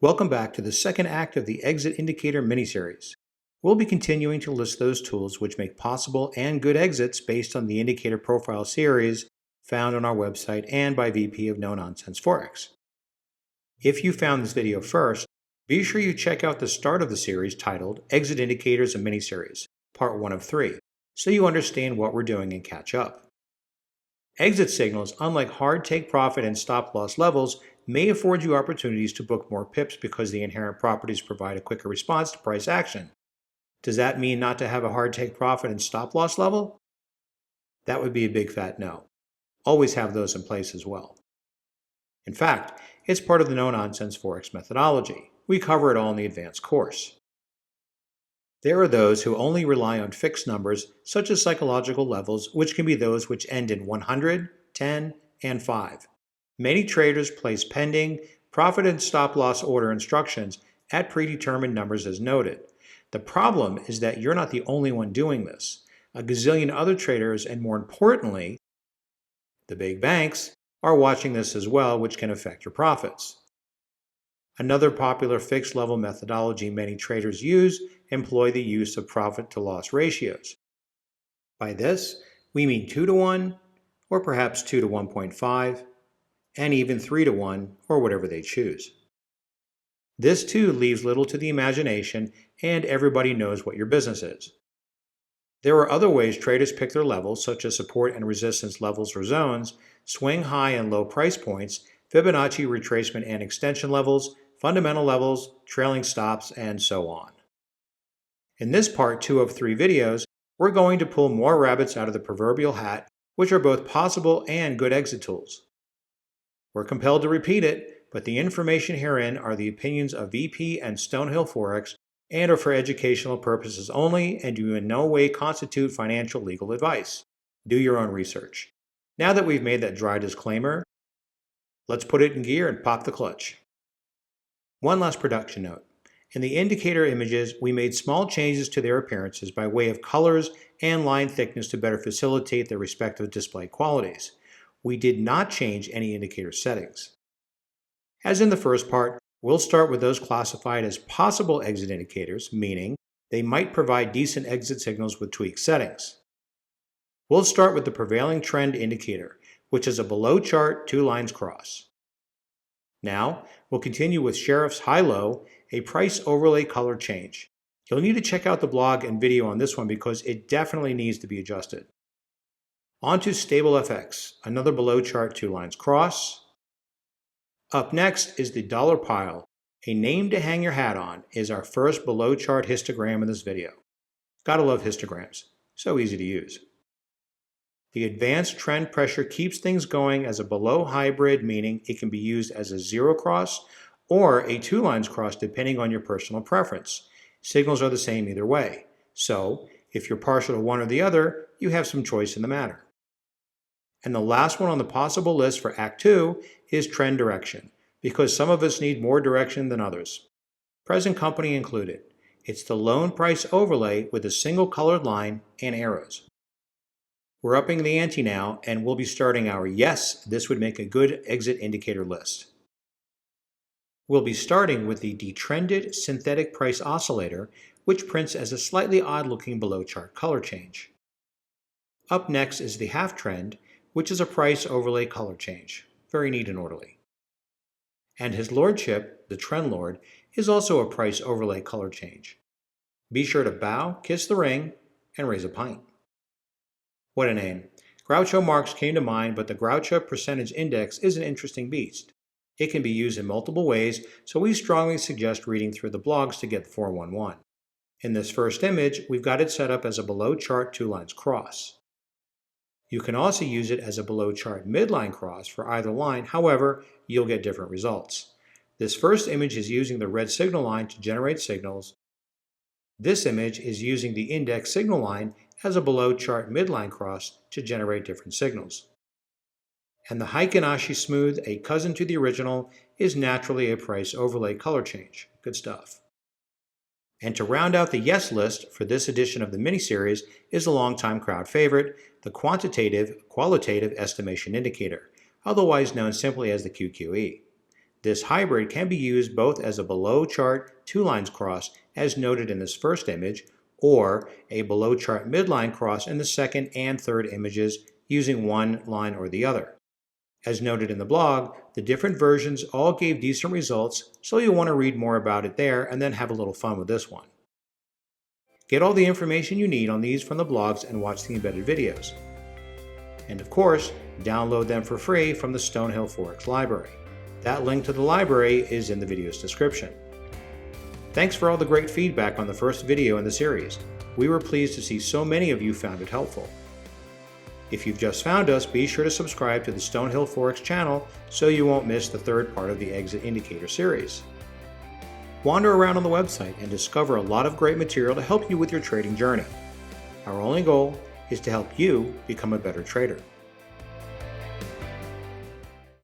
Welcome back to the second act of the Exit Indicator miniseries. We'll be continuing to list those tools which make possible and good exits based on the indicator profile series found on our website and by VP of No Nonsense Forex. If you found this video first, be sure you check out the start of the series titled Exit Indicators and Miniseries, Part 1 of 3, so you understand what we're doing and catch up. Exit signals, unlike hard take profit and stop loss levels, may afford you opportunities to book more pips because the inherent properties provide a quicker response to price action. Does that mean not to have a hard take profit and stop loss level? That would be a big fat no. Always have those in place as well. In fact, it's part of the no-nonsense Forex methodology. We cover it all in the advanced course. There are those who only rely on fixed numbers, such as psychological levels, which can be those which end in 100, 10, and 5. Many traders place pending, profit and stop loss order instructions at predetermined numbers as noted. The problem is that you're not the only one doing this. A gazillion other traders, and more importantly, the big banks, are watching this as well, which can affect your profits. Another popular fixed level methodology many traders employ the use of profit to loss ratios. By this, we mean 2 to 1, or perhaps 2 to 1.5, and even 3 to 1, or whatever they choose. This too leaves little to the imagination, and everybody knows what your business is. There are other ways traders pick their levels, such as support and resistance levels or zones, swing high and low price points, Fibonacci retracement and extension levels, fundamental levels, trailing stops, and so on. In this part 2 of 3 videos, we're going to pull more rabbits out of the proverbial hat, which are both possible and good exit tools. We're compelled to repeat it, but the information herein are the opinions of VP and Stonehill Forex and are for educational purposes only and do in no way constitute financial legal advice. Do your own research. Now that we've made that dry disclaimer, let's put it in gear and pop the clutch. One last production note. In the indicator images, we made small changes to their appearances by way of colors and line thickness to better facilitate their respective display qualities. We did not change any indicator settings. As in the first part, we'll start with those classified as possible exit indicators, meaning they might provide decent exit signals with tweaked settings. We'll start with the prevailing trend indicator, which is a below chart 2 lines cross. Now, we'll continue with Sheriff's High-Low, a price overlay color change. You'll need to check out the blog and video on this one because it definitely needs to be adjusted. On to Stable FX, another below chart 2 lines cross. Up next is the dollar pile. A name to hang your hat on is our first below chart histogram in this video. Gotta love histograms, so easy to use. The advanced trend pressure keeps things going as a below hybrid, meaning it can be used as a 0 cross or a 2 lines cross depending on your personal preference. Signals are the same either way. So, if you're partial to one or the other, you have some choice in the matter. And the last one on the possible list for Act 2 is trend direction, because some of us need more direction than others. Present company included. It's the lone price overlay with a single colored line and arrows. We're upping the ante now, and we'll be starting our yes, this would make a good exit indicator list. We'll be starting with the detrended synthetic price oscillator, which prints as a slightly odd-looking below chart color change. Up next is the half trend, which is a price overlay color change. Very neat and orderly. And his lordship, the trend lord, is also a price overlay color change. Be sure to bow, kiss the ring, and raise a pint. What a name. Groucho Marx came to mind, but the Groucho percentage index is an interesting beast. It can be used in multiple ways, so we strongly suggest reading through the blogs to get the 411. In this first image, we've got it set up as a below chart 2 lines cross. You can also use it as a below chart midline cross for either line, however, you'll get different results. This first image is using the red signal line to generate signals. This image is using the index signal line as a below chart midline cross to generate different signals. And the Heikin-Ashi Smooth, a cousin to the original, is naturally a price overlay color change. Good stuff. And to round out the yes list for this edition of the miniseries is a longtime crowd favorite, the quantitative qualitative estimation indicator, otherwise known simply as the QQE. This hybrid can be used both as a below chart two lines cross as noted in this first image, or a below chart midline cross in the second and third images using one line or the other. As noted in the blog, the different versions all gave decent results, so you'll want to read more about it there and then have a little fun with this one. Get all the information you need on these from the blogs and watch the embedded videos. And of course, download them for free from the Stonehill Forex library. That link to the library is in the video's description. Thanks for all the great feedback on the first video in the series. We were pleased to see so many of you found it helpful. If you've just found us, be sure to subscribe to the Stonehill Forex channel so you won't miss the third part of the Exit Indicator series. Wander around on the website and discover a lot of great material to help you with your trading journey. Our only goal is to help you become a better trader.